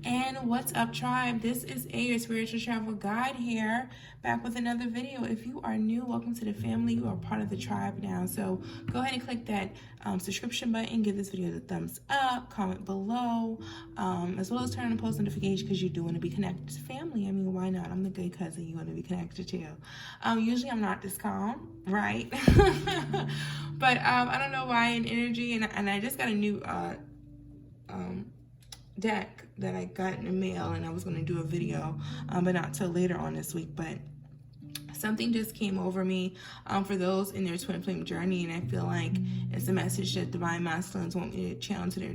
And what's up, tribe? This is your spiritual travel guide here, back with another video. If you are new, welcome to the family. You are part of the tribe now. So go ahead and click that subscription button, give this video the thumbs up, comment below, as well as turn on post notifications because you do want to be connected to family. I mean, why not? I'm the good cousin you want to be connected to. Usually I'm not this calm, right? But I don't know why in energy, and I just got a new deck that I got in the mail, and I was going to do a video, but not till later on this week. But something just came over me for those in their twin flame journey, and I feel like it's a message that divine masculines want me to channel to their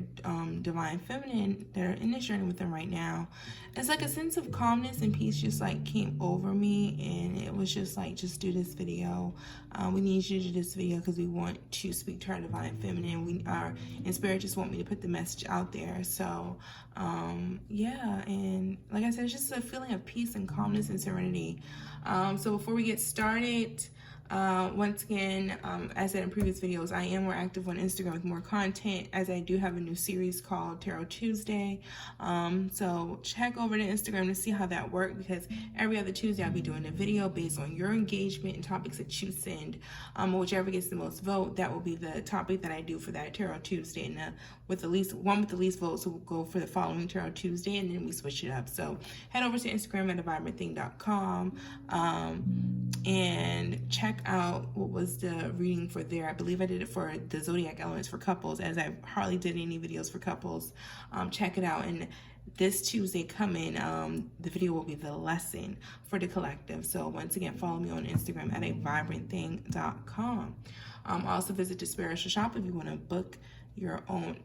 divine feminine. They're in this journey with them right now. It's like a sense of calmness and peace just like came over me, and it was just like, just do this video. We need you to do this video because we want to speak to our divine feminine. We are, and spirit just want me to put the message out there. So yeah, and like I said, it's just a feeling of peace and calmness and serenity. So before we get started, once again, as I said in previous videos, I am more active on Instagram with more content, as I do have a new series called Tarot Tuesday. So check over to Instagram to see how that works, because every other Tuesday I'll be doing a video based on your engagement and topics that you send. Whichever gets the most vote, that will be the topic that I do for that Tarot Tuesday. And with the least votes will go for the following Tarot Tuesday, and then we switch it up. So head over to Instagram at avibrantthang.com and check out what was the reading for there. I believe I did it for the zodiac elements for couples, as I hardly did any videos for couples. Check it out. And this Tuesday coming, the video will be the lesson for the collective. So once again, follow me on Instagram at avibrantthang.com. Also visit the spiritual shop if you want to book your own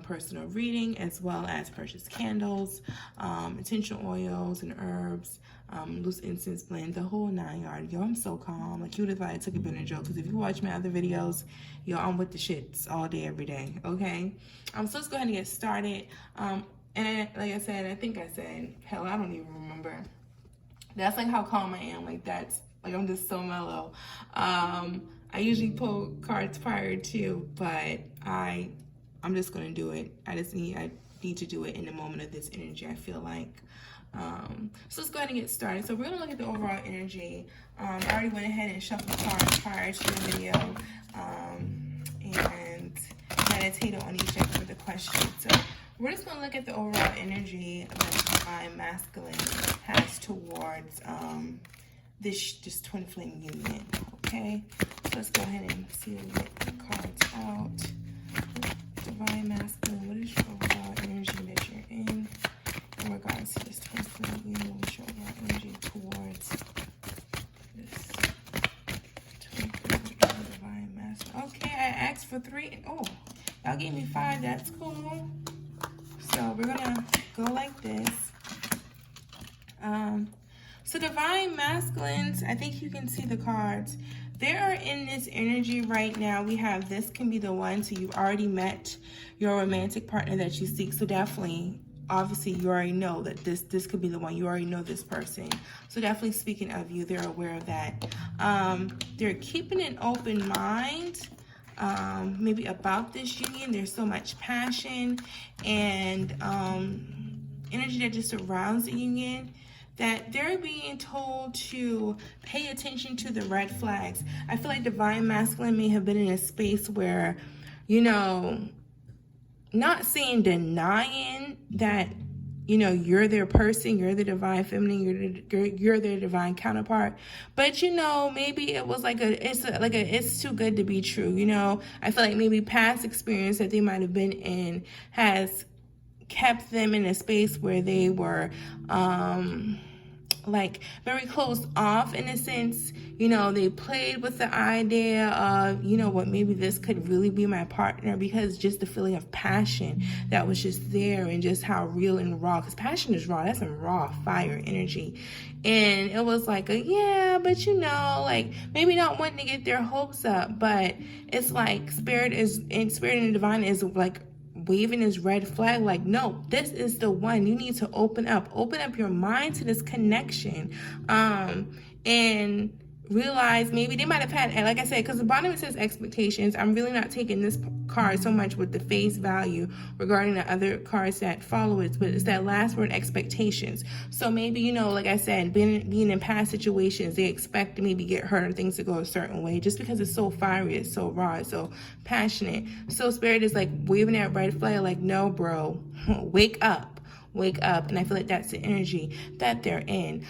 personal reading, as well as purchase candles, essential oils and herbs, loose incense blend, the whole 9 yards. Yo, I'm so calm. Like, you would have thought I took a bit of a joke, because if you watch my other videos, yo, I'm with the shits all day, every day, okay? So let's go ahead and get started. And like I said, I think I said, hell, I don't even remember. That's like how calm I am. Like, that's, like, I'm just so mellow. I usually pull cards prior to, but I'm just gonna do it. I need to do it in the moment of this energy, I feel like. So let's go ahead and get started. So we're gonna look at the overall energy. I already went ahead and shuffled the cards prior to the video, and meditated on each of the questions. So we're just gonna look at the overall energy that the divine masculine has towards this twin flame union. Okay, so let's go ahead and see if we get the cards out. Divine masculine, what is your overall energy that you're in regards to this twin flame union? What's your overall energy towards this twin flame divine masculine? Okay, I asked for 3. Oh, y'all gave me 5. That's cool. So we're gonna go like this. So divine masculines, I think you can see the cards. They are in this energy right now. We have, this can be the one. So you've already met your romantic partner that you seek. So definitely, obviously, you already know that this could be the one. You already know this person. So definitely, speaking of you, they're aware of that. They're keeping an open mind, maybe about this union. There's so much passion and energy that just surrounds the union, that they're being told to pay attention to the red flags. I feel like divine masculine may have been in a space where, you know, not saying denying that, you know, you're their person, you're the divine feminine, you're their divine counterpart, but, you know, maybe it was like it's too good to be true. You know, I feel like maybe past experience that they might have been in has kept them in a space where they were like very closed off, in a sense. You know, they played with the idea of, you know what, maybe this could really be my partner, because just the feeling of passion that was just there, and just how real and raw, because passion is raw. That's some raw fire energy. And it was like yeah, but, you know, like, maybe not wanting to get their hopes up, but it's like spirit and the divine is like waving his red flag, like, no, this is the one. You need to open up your mind to this connection, and realize maybe they might have had, and like I said, because the bottom it says expectations, I'm really not taking this card so much with the face value regarding the other cards that follow it, but it's that last word, expectations. So maybe, you know, like I said, being in past situations, they expect to maybe get hurt or things to go a certain way just because it's so fiery, it's so raw, it's so passionate. So Spirit is like waving that red flag like, no, bro, wake up, wake up. And I feel like that's the energy that they're in.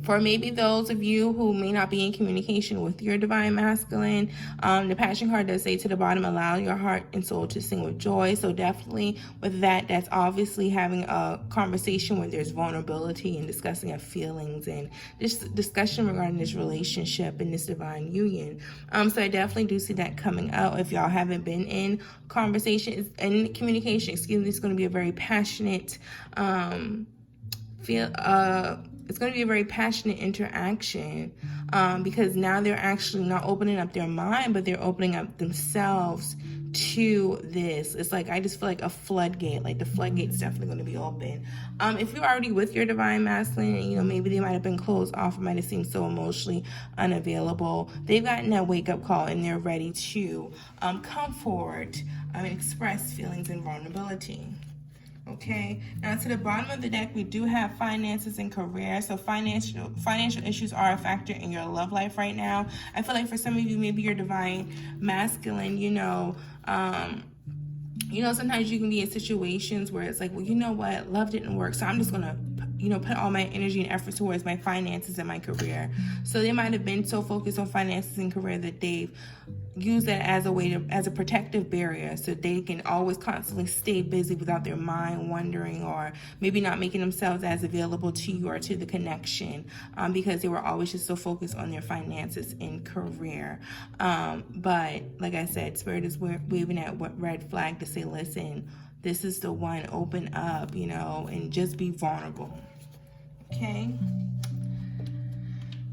For maybe those of you who may not be in communication with your divine masculine, the passion card does say to the bottom, allow your heart and soul to sing with joy. So definitely with that, that's obviously having a conversation where there's vulnerability and discussing of feelings and just discussion regarding this relationship and this divine union. So I definitely do see that coming out. If y'all haven't been in conversation and communication, it's going to be a very passionate it's going to be a very passionate interaction because now they're actually not opening up their mind, but they're opening up themselves to this. It's like, I just feel like a floodgate, like the floodgate's definitely going to be open. If you're already with your divine masculine, and, you know, maybe they might have been closed off, it might have seemed so emotionally unavailable, they've gotten that wake-up call and they're ready to come forward and express feelings and vulnerability. Okay, now to the bottom of the deck, we do have finances and career. So financial issues are a factor in your love life right now. I feel like for some of you, maybe your divine masculine, sometimes you can be in situations where it's like, well, you know what, love didn't work, so I'm just gonna put all my energy and effort towards my finances and my career. So they might have been so focused on finances and career that they've used that as a way as a protective barrier, so they can always constantly stay busy without their mind wandering, or maybe not making themselves as available to you or to the connection, because they were always just so focused on their finances and career. But like I said, Spirit is waving that red flag to say, listen, this is the one, open up, and just be vulnerable. Okay.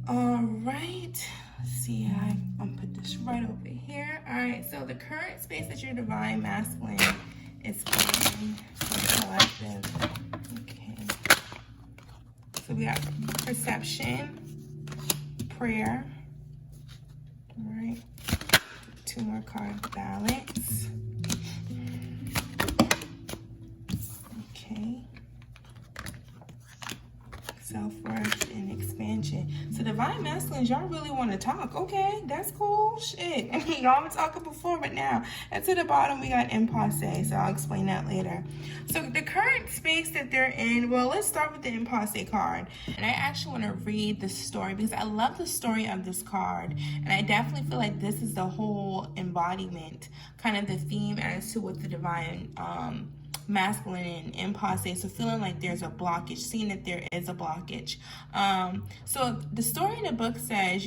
All right. Let's see, I'm gonna put this right over here. All right, so the current space that your divine masculine is in for collective. Okay. So we got perception, prayer. All right. 2 more cards, balance. Okay. Self-worth and expansion. So divine masculines, y'all really want to talk. Okay, that's cool. Shit. I mean, y'all been talking before, but now at to the bottom we got impasse. So I'll explain that later. So the current space that they're in, well, let's start with the impasse card. And I actually want to read the story because I love the story of this card. And I definitely feel like this is the whole embodiment, kind of the theme as to what the divine masculine and impasse. So feeling like there's a blockage, seeing that there is a blockage. So the story in the book says,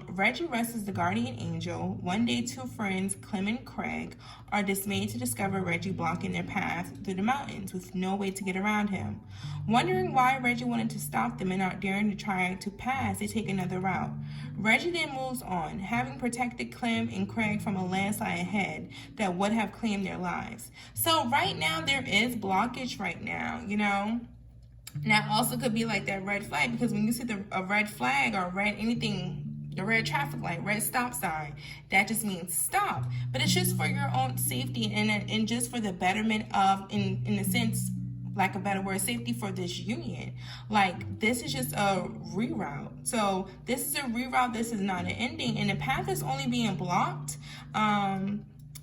Reggie Russ is the guardian angel. One day, 2 friends, Clem and Craig, are dismayed to discover Reggie blocking their path through the mountains with no way to get around him. Wondering why Reggie wanted to stop them and not daring to try to pass, they take another route. Reggie then moves on, having protected Clem and Craig from a landslide ahead that would have claimed their lives. So right now, there is blockage right now, Now also could be like that red flag, because when you see a red flag or red anything, the red traffic light, red stop sign, that just means stop. But it's just for your own safety and just for the betterment of, in a sense, lack of a better word, safety for this union. Like, this is just a reroute. So this is a reroute. This is not an ending. And the path is only being blocked.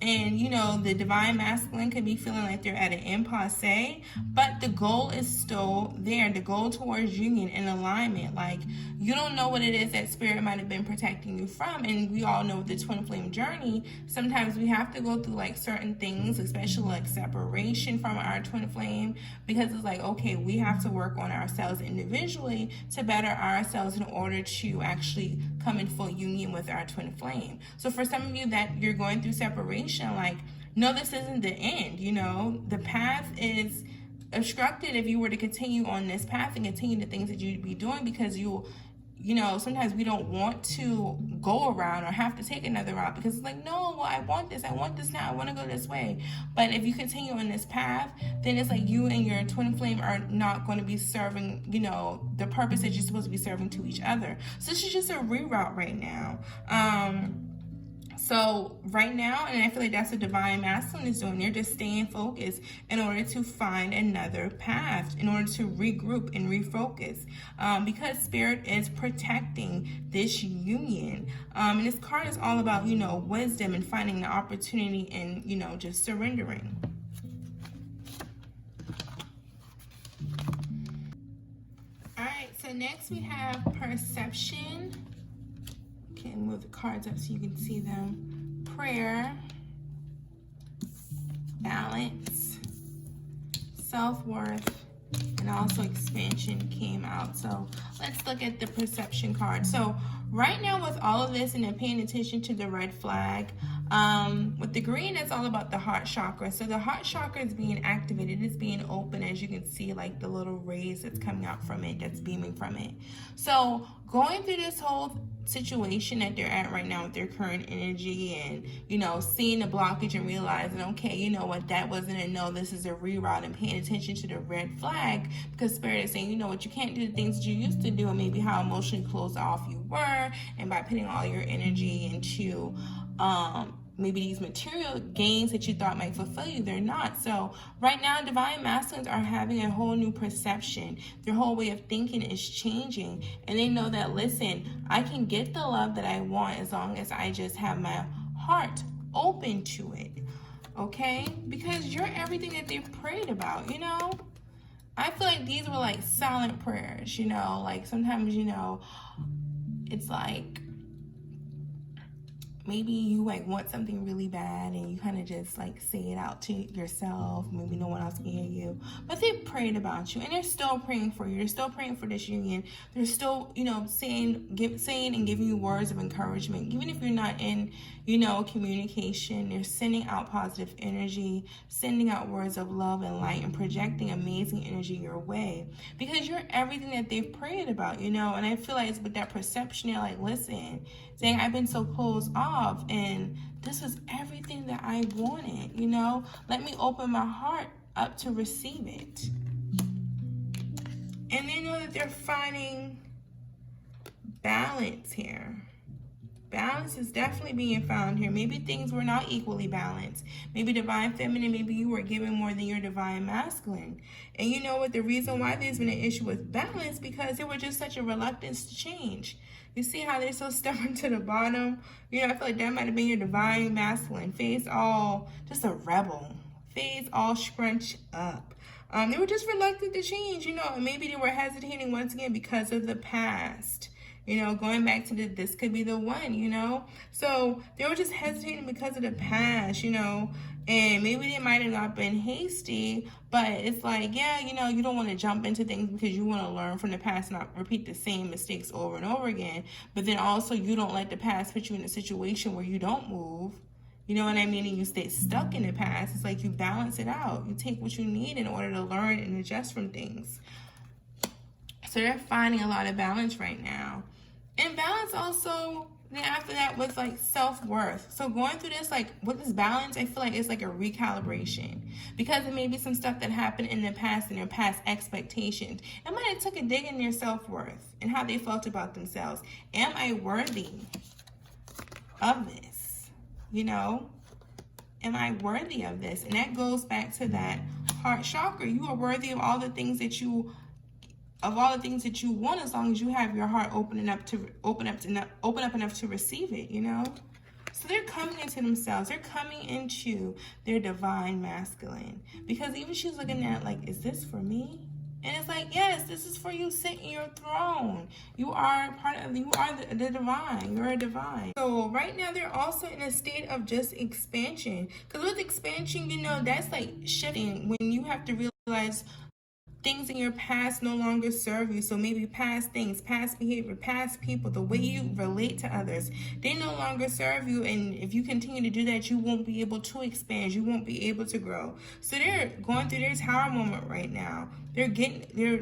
And, the divine masculine could be feeling like they're at an impasse, but the goal is still there. The goal towards union and alignment. Like, you don't know what it is that spirit might have been protecting you from. And we all know the twin flame journey, sometimes we have to go through like certain things, especially like separation from our twin flame, because it's like, okay, we have to work on ourselves individually to better ourselves in order to actually come in full union with our twin flame. So for some of you that you're going through separation, like, no, this isn't the end. The path is obstructed if you were to continue on this path and continue the things that you'd be doing, because you know, sometimes we don't want to go around or have to take another route because it's like, no, well, I want this now, I want to go this way. But if you continue on this path, then it's like you and your twin flame are not going to be serving, you know, the purpose that you're supposed to be serving to each other. So this is just a reroute right now. So right now, and I feel like that's what Divine Masculine is doing, they're just staying focused in order to find another path, in order to regroup and refocus, because Spirit is protecting this union. And this card is all about, you know, wisdom and finding the opportunity and, you know, just surrendering. All right, so next we have Perception. Okay, move the cards up so you can see them. Prayer, balance, self-worth, and also expansion came out. So let's look at the perception card. So right now with all of this and then paying attention to the red flag, with the green, it's all about the heart chakra. So the heart chakra is being activated. It's being open, as you can see, like the little rays that's coming out from it, that's beaming from it. So going through this whole situation that they're at right now with their current energy and, you know, seeing the blockage and realizing, okay, you know what, that wasn't a no, this is a reroute, and paying attention to the red flag because Spirit is saying, you know what, you can't do the things that you used to do and maybe how emotionally closed off you were, and by putting all your energy into maybe these material gains that you thought might fulfill you, they're not. So right now, Divine Masculines are having a whole new perception. Their whole way of thinking is changing. And they know that, listen, I can get the love that I want as long as I just have my heart open to it. Okay? Because you're everything that they've prayed about, you know? I feel like these were like silent prayers, you know? Like sometimes, you know, it's like, maybe you like want something really bad and you kind of just like say it out to yourself. Maybe no one else can hear you, but they prayed about you and they're still praying for you. They're still praying for this union. They're still, you know, saying and giving you words of encouragement. Even if you're not in, you know, communication, they're sending out positive energy, sending out words of love and light, and projecting amazing energy your way because you're everything that they've prayed about, you know. And I feel like it's with that perception, they're like, listen, saying I've been so closed off and this was everything that I wanted, you know. Let me open my heart up to receive it. And they know that they're finding balance here. Balance is definitely being found here. Maybe things were not equally balanced. Maybe Divine Feminine, maybe you were giving more than your Divine Masculine. And you know what? The reason why there's been an issue with balance because there was just such a reluctance to change. You see how they're so stubborn to the bottom? You know, I feel like that might have been your Divine Masculine. Face all, just a rebel. Face all scrunched up. They were just reluctant to change, you know, and maybe they were hesitating once again because of the past. You know, going back to this could be the one, you know. So they were just hesitating because of the past, you know. And maybe they might have not been hasty, but it's like, yeah, you know, you don't want to jump into things because you want to learn from the past and not repeat the same mistakes over and over again. But then also you don't let the past put you in a situation where you don't move. You know what I mean? And you stay stuck in the past. It's like you balance it out. You take what you need in order to learn and adjust from things. So they're finding a lot of balance right now. And balance also, then after that was like self-worth. So going through this, like with this balance, I feel like it's like a recalibration. Because it may be some stuff that happened in the past and their past expectations. It might have took a dig in their self-worth and how they felt about themselves. Am I worthy of this? You know? Am I worthy of this? And that goes back to that heart chakra. You are worthy of all the things that you want, as long as you have your heart open up enough to receive it, you know. So they're coming into themselves. They're coming into their Divine Masculine, because even she's looking at like, is this for me? And it's like, yes, this is for you. Sit in your throne. You are the divine. You're a divine. So right now they're also in a state of just expansion, because with expansion, you know, that's like shifting when you have to realize things in your past no longer serve you. So maybe past things, past behavior, past people, the way you relate to others, they no longer serve you. And if you continue to do that, you won't be able to expand. You won't be able to grow. So they're going through their tower moment right now. They're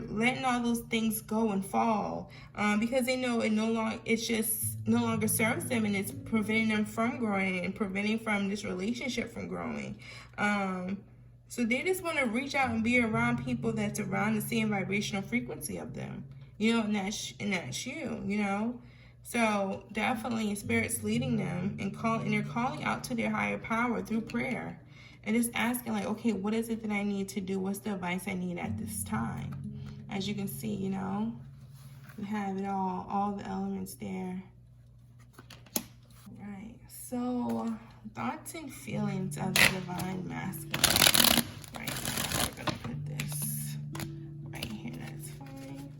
letting all those things go and fall, because they know it's just no longer serves them, and it's preventing them from growing and preventing from this relationship from growing. So they just want to reach out and be around people that's around the same vibrational frequency of them, and that's you, So definitely Spirit's leading them and they're calling out to their higher power through prayer and just asking like, okay, what is it that I need to do? What's the advice I need at this time? As you can see, we have it all the elements there. All right, so thoughts and feelings of the Divine Masculine. Right now, we're going to put this right here. That's fine.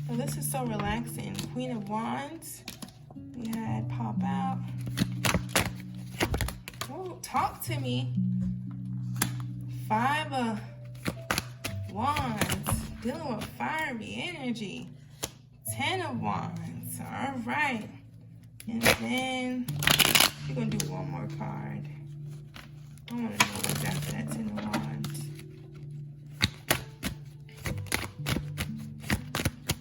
So this is so relaxing. Queen of Wands. We had pop out. Oh, talk to me. 5 of Wands. Dealing with fiery energy. 10 of Wands. All right. And then we're going to do one more card. I want to know what's after that 10 of Wands.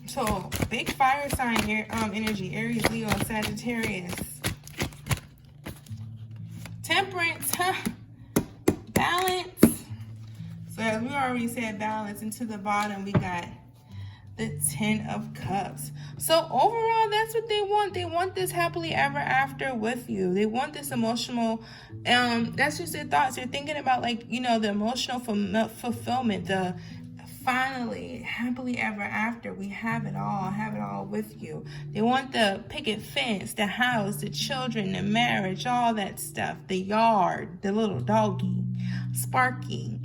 So, big fire sign here, energy. Aries, Leo, Sagittarius. Temperance. Balance. So, as we already said, balance. And to the bottom, we got the 10 of Cups. So overall, that's what they want. They want this happily ever after with you. They want this emotional, that's just their thoughts. They're thinking about like, the emotional fulfillment, the finally, happily ever after. We have it all with you. They want the picket fence, the house, the children, the marriage, all that stuff, the yard, the little doggy, Sparky.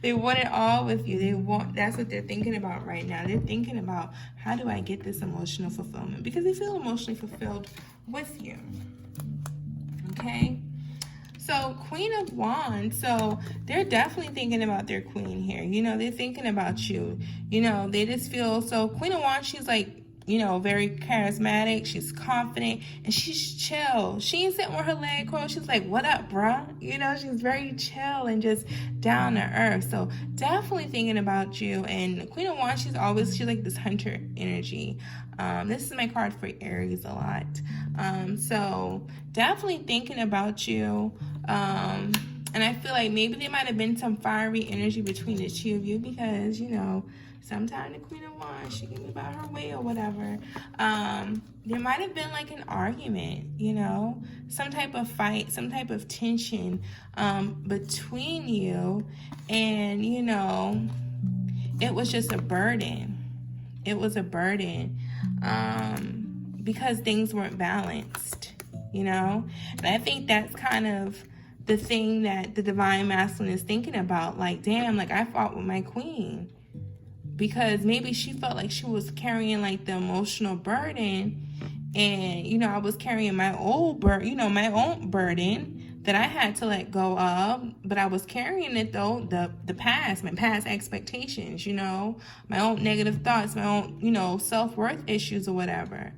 They want it all with you. That's what they're thinking about right now. They're thinking about, how do I get this emotional fulfillment? Because they feel emotionally fulfilled with you. Okay? So, Queen of Wands, so they're definitely thinking about their queen here. They're thinking about you. They just feel, so Queen of Wands, she's like, very charismatic. She's confident and she's chill. She ain't sitting with her leg crossed. She's like, what up, bruh? She's very chill and just down to earth. So definitely thinking about you. And Queen of Wands, she's like this hunter energy. This is my card for Aries a lot. So definitely thinking about you. And I feel like maybe there might have been some fiery energy between the two of you because, sometimes the Queen of Wands, she can be about her way or whatever. There might have been like an argument, some type of fight, some type of tension between you. And, it was just a burden. It was a burden because things weren't balanced, And I think that's kind of the thing that the Divine Masculine is thinking about. Like, damn, like I fought with my queen. Because maybe she felt like she was carrying like the emotional burden, and I was carrying my old my own burden that I had to let go of, but I was carrying it though, my past expectations, my own negative thoughts, my own, self-worth issues or whatever.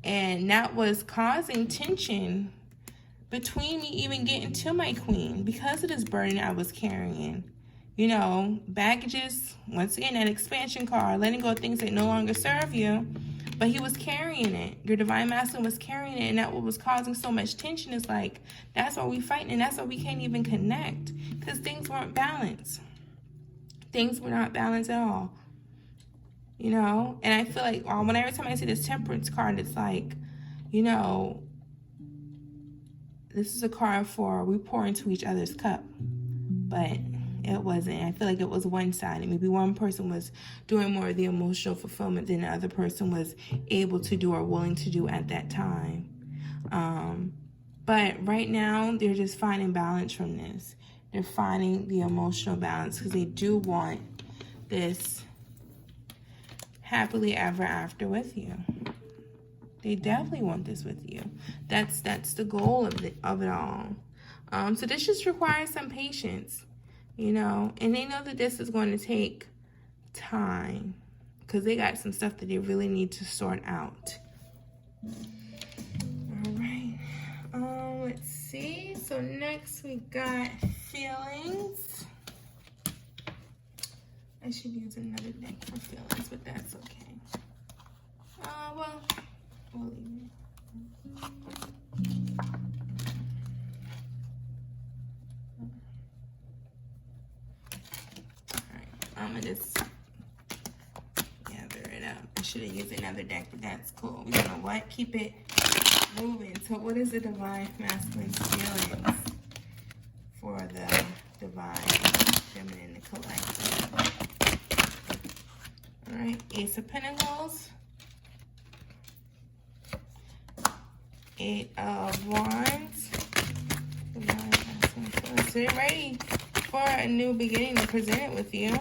And that was causing tension between me even getting to my queen because of this burden I was carrying. Baggages, once again, that expansion card, letting go of things that no longer serve you, but he was carrying it. Your Divine Masculine was carrying it, and that what was causing so much tension is like, that's why we fighting, and that's why we can't even connect, because things weren't balanced. Things were not balanced at all. And I feel like every time I see this Temperance card, it's like, this is a card for we pour into each other's cup, but it wasn't. I feel like it was one-sided. Maybe one person was doing more of the emotional fulfillment than the other person was able to do or willing to do at that time. But right now, they're just finding balance from this. They're finding the emotional balance because they do want this happily ever after with you. They definitely want this with you. That's the goal of it all. So this just requires some patience, you know, and they know that this is going to take time because they got some stuff that they really need to sort out. All right. Let's see. So next we got feelings. I should use another deck for feelings, but that's okay. Well, we'll leave it. Alright, I'm gonna just gather it up. I should have used another deck, but that's cool. You know what? Keep it moving. So what is the divine masculine feelings for the divine feminine collective? All right, Ace of Pentacles, Eight of Wands. So they're ready for a new beginning to present it with you.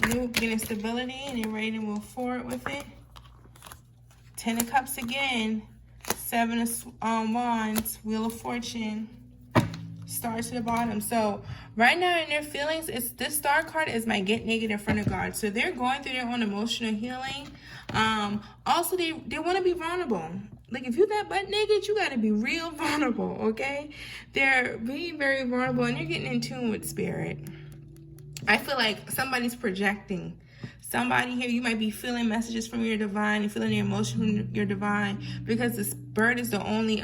New beginning stability, and they're ready to move forward with it. Ten of Cups again. Seven of Wands, Wheel of Fortune, Star to the bottom. So right now in their feelings, this Star card is my get naked in front of God. So they're going through their own emotional healing. Also, they want to be vulnerable. Like, if you that butt naked, you got to be real vulnerable, okay? They're being very vulnerable, and you're getting in tune with spirit. I feel like somebody's projecting. Somebody here, you might be feeling messages from your divine, you're feeling the emotion from your divine, because this bird is the only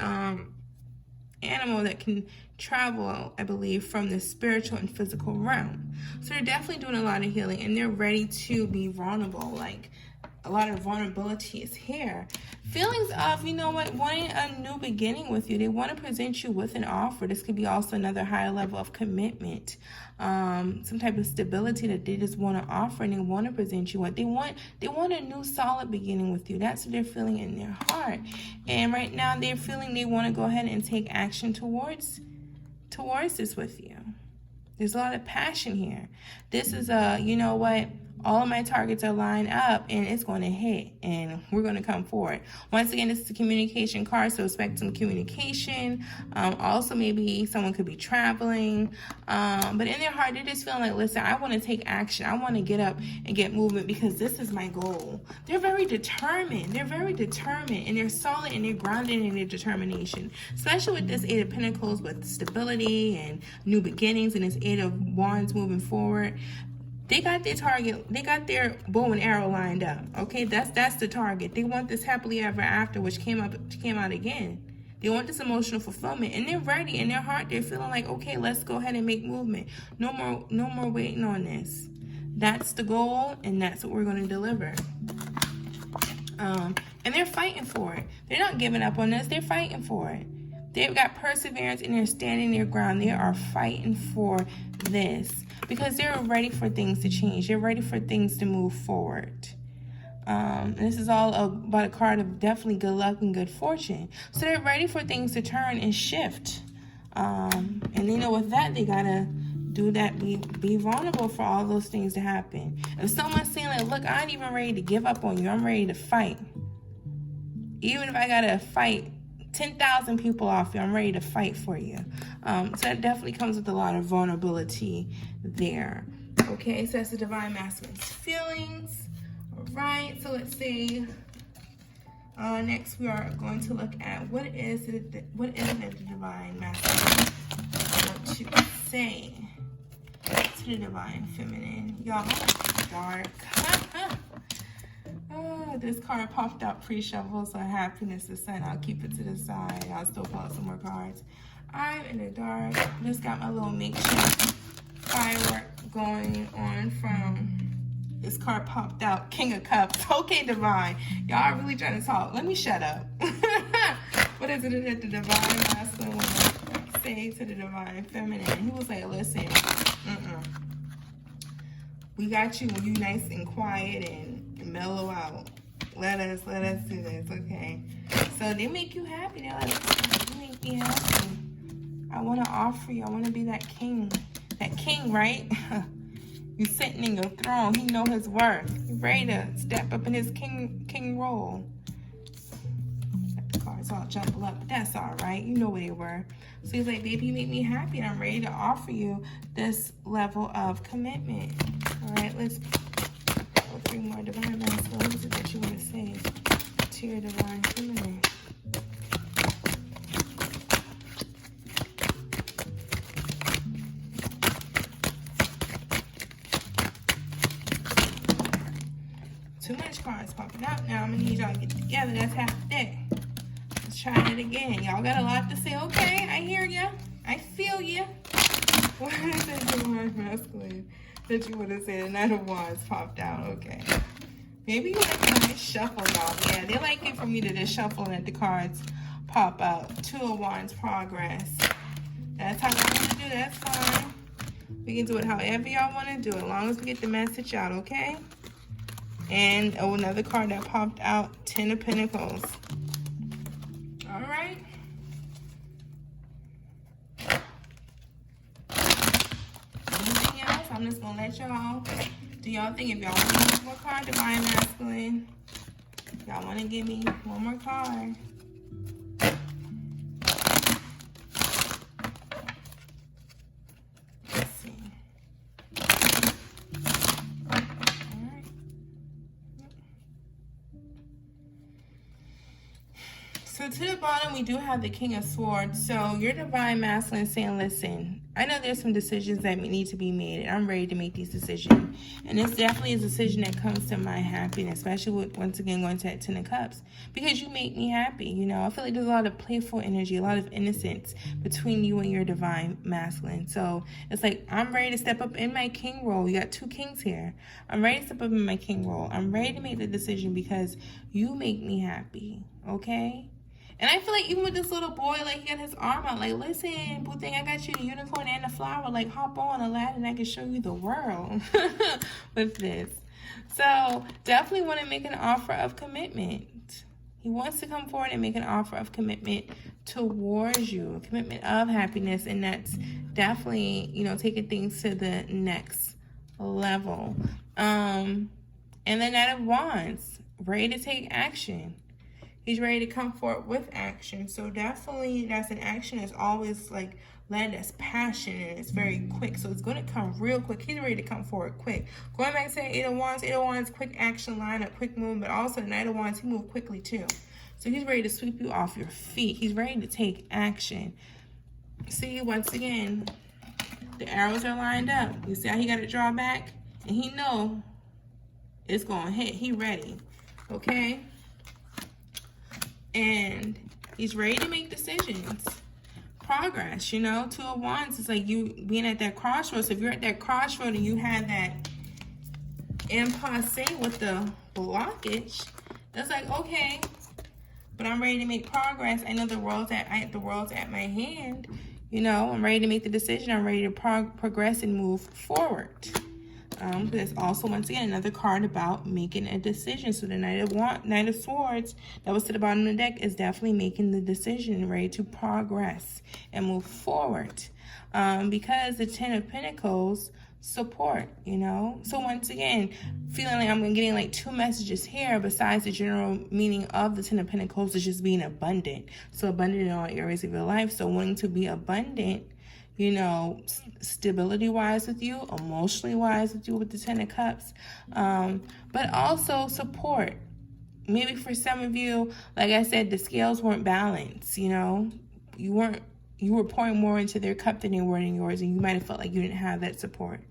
animal that can travel, I believe, from the spiritual and physical realm. So they're definitely doing a lot of healing, and they're ready to be vulnerable. Like, a lot of vulnerability is here. Feelings of, you know what, wanting a new beginning with you. They want to present you with an offer. This could be also another higher level of commitment. Some type of stability that they just want to offer, and they want to present you with. They want a new solid beginning with you. That's what they're feeling in their heart. And right now they're feeling they want to go ahead and take action towards this with you. There's a lot of passion here. This is you know what, all of my targets are lined up, and it's going to hit, and we're going to come forward. Once again, this is a communication card, so expect some communication. Also, maybe someone could be traveling. But in their heart, they're just feeling like, listen, I want to take action. I want to get up and get movement because this is my goal. They're very determined. They're very determined, and they're solid, and they're grounded in their determination. Especially with this Eight of Pentacles, with stability and new beginnings, and this Eight of Wands moving forward. They got their target. They got their bow and arrow lined up. Okay, that's the target. They want this happily ever after, which came out again. They want this emotional fulfillment, and they're ready. In their heart, they're feeling like, okay, let's go ahead and make movement. No more waiting on this. That's the goal, and that's what we're going to deliver. And they're fighting for it. They're not giving up on this. They're fighting for it. They've got perseverance, and they're standing their ground. They are fighting for this because they're ready for things to change. They're ready for things to move forward. This is all about a card of definitely good luck and good fortune. So they're ready for things to turn and shift. And they know with that, they got to do that, be vulnerable for all those things to happen. If someone's saying, like, look, I ain't even ready to give up on you. I'm ready to fight. Even if I got to fight 10,000 people off you, I'm ready to fight for you. So that definitely comes with a lot of vulnerability there. Okay, so that's the divine masculine's feelings. All right, so let's see. Next, we are going to look at what is it that the divine masculine want to say to the divine feminine. Y'all, dark. Oh, this card popped out pre-shuffle, so happiness is sun. I'll keep it to the side. I'll still pull out some more cards. I'm in the dark. Just got my little makeshift firework going on from this card popped out. King of Cups. Okay, divine. Y'all are really trying to talk. Let me shut up. What is it that the divine masculine want to say to the divine feminine? He was like, listen, we got you when you nice and quiet and mellow out. Let us do this, okay? So they make you happy. They're like, you make me happy. I want to offer you. I want to be that king. That king, right? You sitting in your throne. He know his worth. He's ready to step up in his king role. Got the cards cards all jumbled up, but that's all right. You know where they were. So he's like, baby, you make me happy, and I'm ready to offer you this level of commitment. All right, let's go 3 more divine masculine. What is it that you want to say to your divine feminine? Too much cards popping out now. I'm gonna need y'all to get together. That's half the deck. Let's try it again. Y'all got a lot to say. Okay, I hear ya. I feel ya. What is that divine masculine that you would have said? The Knight of Wands popped out. Okay. Maybe you like to just shuffle, y'all. Yeah, they like it for me to just shuffle and let the cards pop out. 2 of Wands, progress. That's how y'all want to do. That's fine. We can do it however y'all want to do it, as long as we get the message out, okay? And another card that popped out, 10 of Pentacles. All right. Anything else? I'm just going to let y'all do y'all think. If y'all want to give me one more card, divine masculine. Y'all want to give me one more card. So to the bottom, we do have the King of Swords. So your divine masculine is saying, listen, I know there's some decisions that need to be made, and I'm ready to make these decisions. And this definitely is a decision that comes to my happiness, especially with, once again, going to that 10 of Cups, because you make me happy. You know, I feel like there's a lot of playful energy, a lot of innocence between you and your divine masculine. So it's like, I'm ready to step up in my king role. You got 2 kings here. I'm ready to step up in my king role. I'm ready to make the decision because you make me happy, okay? And I feel like even with this little boy, like, he got his arm out, like, listen, boo thing, I got you the unicorn and the flower, like, hop on Aladdin, I can show you the world with this. So definitely want to make an offer of commitment. He wants to come forward and make an offer of commitment towards you, a commitment of happiness, and that's definitely, you know, taking things to the next level. And then Knight of Wands, ready to take action. He's ready to come forward with action. So definitely that's an action that's always like led, that's passion, and it's very quick. So it's going to come real quick. He's ready to come forward quick. Going back to the 8 of Wands, quick action lineup, quick move, but also the Knight of Wands, he moved quickly too. So he's ready to sweep you off your feet. He's ready to take action. See, once again, the arrows are lined up. You see how he got to draw back? And he know it's going to hit. He ready. Okay? And he's ready to make decisions. Progress, you know. 2 of Wands is like you being at that crossroads. So if you're at that crossroad and you had that impasse with the blockage, it's like, okay, but I'm ready to make progress. I know the world's at my hand. You know, I'm ready to make the decision. I'm ready to progress and move forward. There's also, once again, another card about making a decision. So the Knight of Swords that was to the bottom of the deck is definitely making the decision, ready to progress and move forward. Because the 10 of Pentacles, support, you know. So once again, feeling like I'm getting like 2 messages here besides the general meaning of the 10 of Pentacles is just being abundant. So abundant in all areas of your life. So wanting to be abundant, you know, stability-wise with you, emotionally-wise with you with the 10 of Cups, but also support. Maybe for some of you, like I said, the scales weren't balanced, you know. You were pouring more into their cup than they were in yours, and you might have felt like you didn't have that support.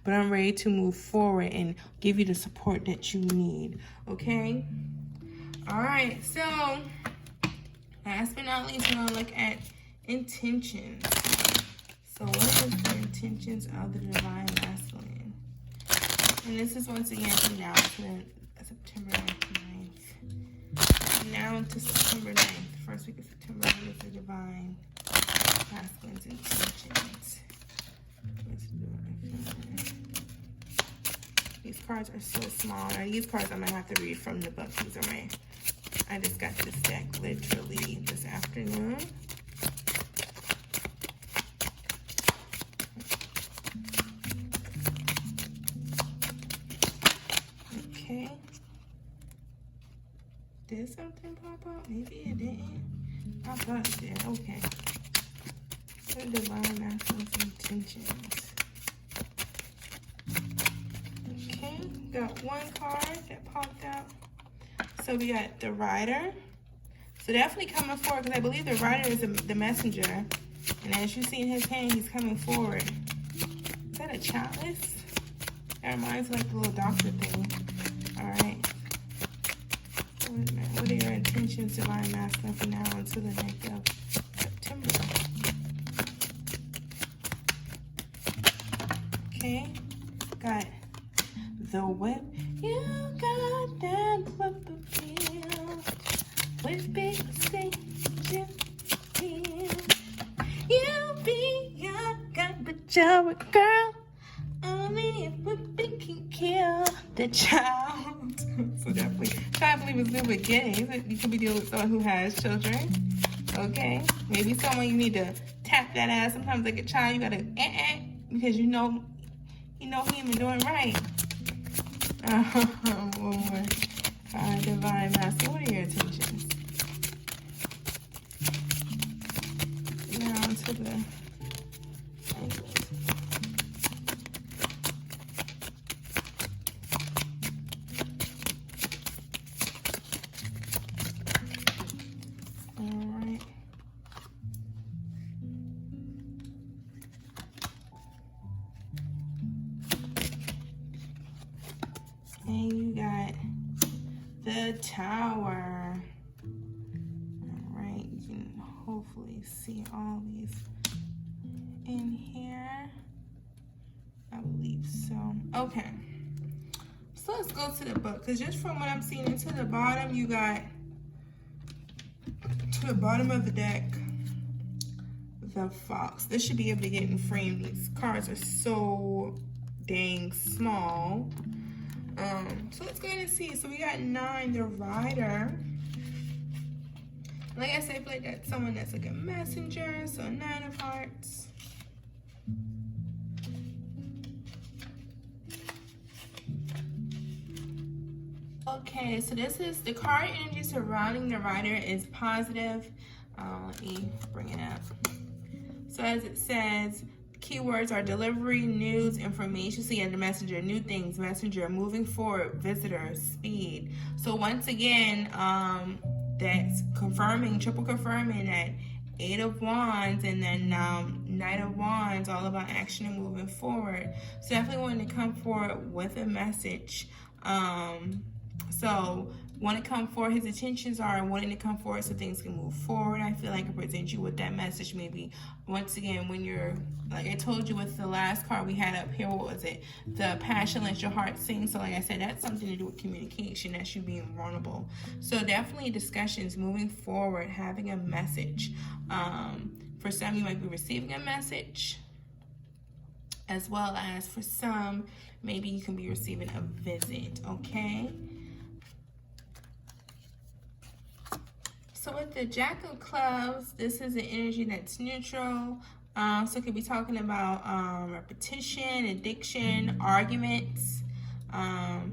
But I'm ready to move forward and give you the support that you need, okay? All right, so last but not least, we're going to look at intentions. So what is the intentions of the divine masculine? And this is once again from now to September 9th. Now to September 9th. First week of September, what is the divine masculine's intentions? These cards are so small. Now, these cards I'm going to have to read from the book. These are I just got this deck literally this afternoon. Did something pop out? Maybe it didn't. I thought it did. Okay. The divine masculine's intentions. Okay, got one card that popped out. So we got the rider. So definitely coming forward, because I believe the rider is the messenger. And as you see in his hand, he's coming forward. Is that a chalice? That reminds me of like the little doctor thing. All right. What are your intentions, divine masculine, from now until the next of September? Okay. Got the whip. You got that whip appeal. With big station feel. You be young, but you're a girl. Only if whipping can kill the child. So definitely, I believe it's new beginnings. You could be dealing with someone who has children. Okay, maybe someone you need to tap that ass. Sometimes like a child, you gotta because you know he ain't been doing right. Oh Lord, divine master, what are your intentions? Now to the. And you got the Tower. All right, you can hopefully see all these in here. I believe so. Okay. So let's go to the book, because just from what I'm seeing into the bottom, you got to the bottom of the deck, the Fox. This should be able to get in frame. These cards are so dang small. So let's go ahead and see. So we got 9, the Rider. Like I said, I feel like that's someone that's like a messenger. So 9 of Hearts. Okay, so this is the card energy surrounding the Rider is positive. Let me bring it up. So as it says, keywords are delivery, news, information. So yeah, the messenger, new things, messenger, moving forward, visitors, speed. So once again, that's confirming, triple confirming that 8 of Wands and then Knight of Wands, all about action and moving forward. So definitely wanting to come forward with a message. So want to come forward, his intentions are wanting to come forward so things can move forward. I feel like it presents you with that message. Maybe once again, when you're, like I told you with the last card we had up here, what was it? The passion lets your heart sing. So like I said, that's something to do with communication. That's you being vulnerable. So definitely discussions, moving forward, having a message. For some, you might be receiving a message, as well as for some, maybe you can be receiving a visit, okay? So with the Jack of Clubs, this is an energy that's neutral. So it could be talking about repetition, addiction, arguments,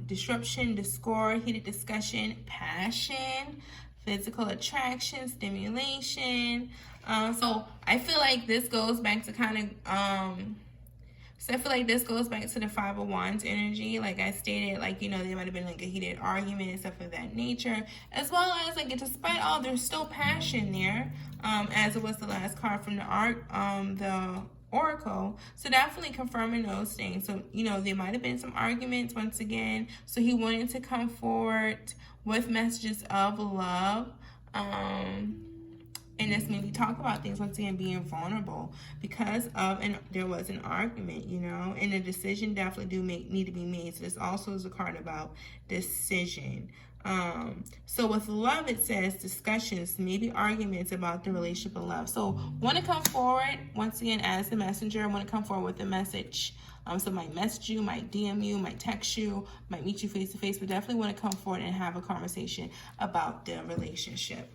disruption, discord, heated discussion, passion, physical attraction, stimulation. So I feel like this goes back to kind of so I feel like this goes back to the 5 of Wands energy. Like I stated, like, you know, there might have been like a heated argument and stuff of that nature. As well as, like, despite all, there's still passion there, as it was the last card from the Oracle. So definitely confirming those things. So, you know, there might have been some arguments once again. So he wanted to come forward with messages of love. And this made me talk about things, once again, being vulnerable because of, and there was an argument, you know, and a decision definitely need to be made. So this also is a card about decision. So with love, it says discussions, maybe arguments about the relationship of love. So want to come forward, once again, as the messenger, want to come forward with a message. So might message you, might DM you, might text you, might meet you face to face, but definitely want to come forward and have a conversation about the relationship.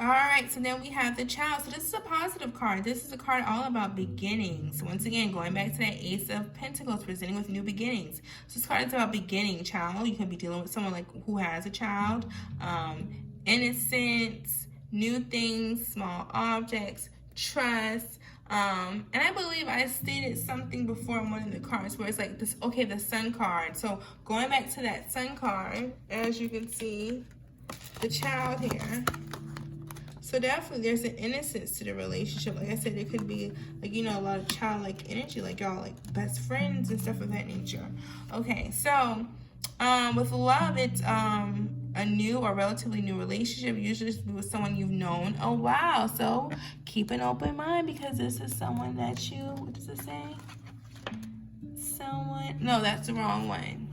All right, so then we have the Child. So this is a positive card. This is a card all about beginnings. Once again, going back to that Ace of Pentacles, presenting with new beginnings. So this card is about beginning, child. You could be dealing with someone like who has a child, innocence, new things, small objects, trust. And I believe I stated something before in one of the cards where it's like this, okay, the Sun card. So going back to that Sun card, as you can see, the Child here. So definitely there's an innocence to the relationship. Like I said, it could be like, you know, a lot of childlike energy, like y'all like best friends and stuff of that nature. Okay, so with love, it's a new or relatively new relationship, usually with someone you've known a while. So keep an open mind because this is someone that you, what does it say? Someone, no, that's the wrong one.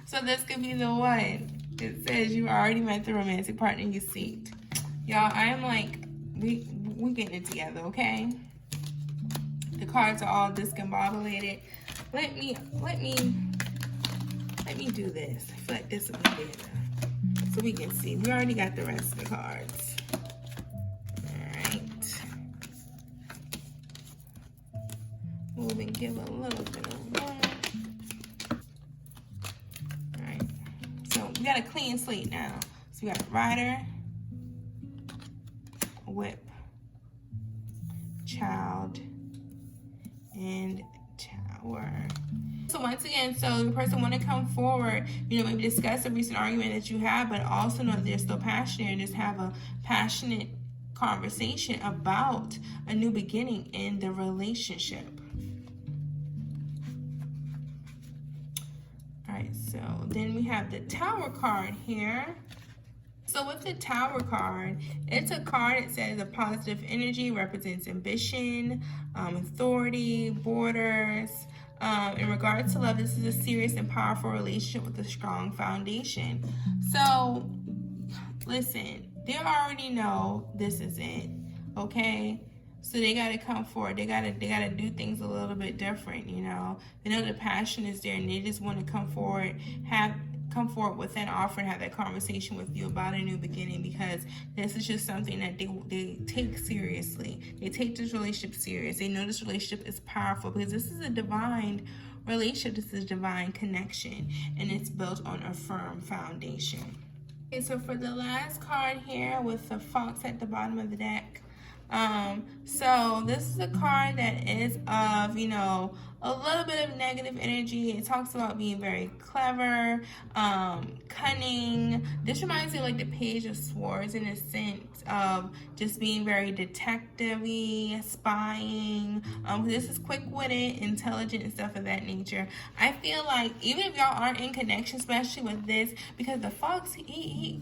So this could be the one. It says you already met the romantic partner you seek. Y'all, I am like, we getting it together, okay? The cards are all discombobulated. Let me do this. I feel like this will be better. So we can see. We already got the rest of the cards. Alright. Move and give a little bit of room. Alright. So we got a clean slate now. So we got Rider, Whip, Child, and Tower. So once again, so the person want to come forward, you know, maybe discuss a recent argument that you have, but also know that they're still passionate and just have a passionate conversation about a new beginning in the relationship. All right, so then we have the Tower card here. So with the Tower card, it's a card that says a positive energy, represents ambition, authority, borders. In regards to love, this is a serious and powerful relationship with a strong foundation. So listen, they already know this is it, okay? So they gotta come forward. They gotta do things a little bit different, you know. They know the passion is there and they just want to come forward, come forward with that offer and have that conversation with you about a new beginning, because this is just something that they take seriously. They take this relationship serious. They know this relationship is powerful because this is a divine relationship. This is a divine connection and it's built on a firm foundation. Okay, so for the last card here with the Fox at the bottom of the deck, so this is a card that is of, you know, a little bit of negative energy. It talks about being very clever, cunning. This reminds me of like the Page of Swords in a sense of just being very detective-y, spying. This is quick-witted, intelligent, and stuff of that nature. I feel like even if y'all aren't in connection, especially with this, because the Fox, he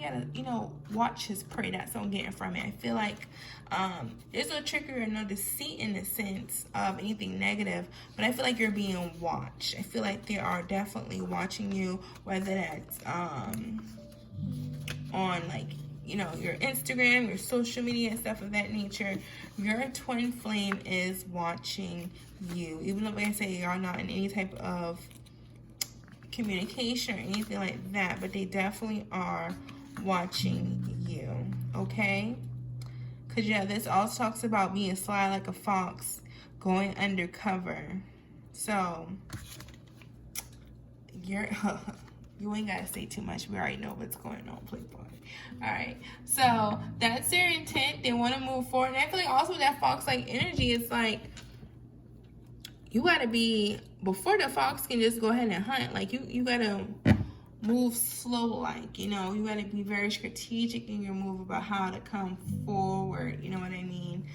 gotta, you know, watch his prey. That's what I'm getting from it. I feel like there's no trickery or no deceit in the sense of anything negative, but I feel like you're being watched. I feel like they are definitely watching you, whether that's on like, you know, your Instagram, your social media, and stuff of that nature. Your twin flame is watching you, even though, like I say, you're not in any type of communication or anything like that, but they definitely are watching you, okay? Because yeah, this also talks about being sly like a fox, going undercover. So you're you ain't gotta say too much. We already know what's going on, Playboy. All right, so that's their intent. They want to move forward, and I feel like also that fox-like energy is like, you gotta be, before the fox can just go ahead and hunt, like you gotta move slow, like, you know, you gotta be very strategic in your move about how to come forward, you know what I mean?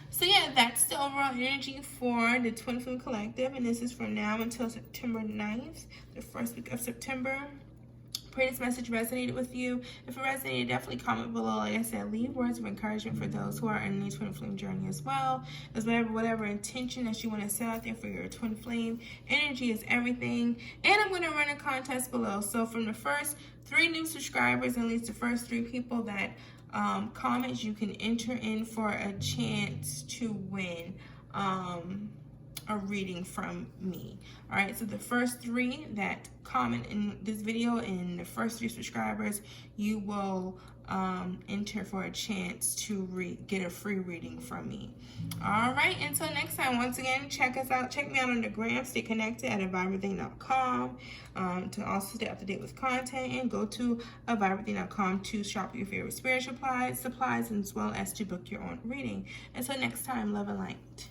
So yeah, that's the overall energy for the Twin Flame Collective, and this is from now until September 9th, the first week of September. Pray this message resonated with you. If it resonated, definitely comment below. Like I said, leave words of encouragement for those who are in the twin flame journey as well. As whatever intention that you want to set out there for your twin flame. Energy is everything. And I'm going to run a contest below. So from the first 3 new subscribers, at least the first 3 people that comment, you can enter in for a chance to win. a reading from me. All right, so the first 3 that comment in this video and the first 3 subscribers, you will enter for a chance to get a free reading from me. All right, until next time, once again, check us out. Check me out on the gram. Stay connected at avibrantthang.com to also stay up to date with content, and go to avibrantthang.com to shop your favorite spiritual supplies, as well as to book your own reading. Until next time, love and light.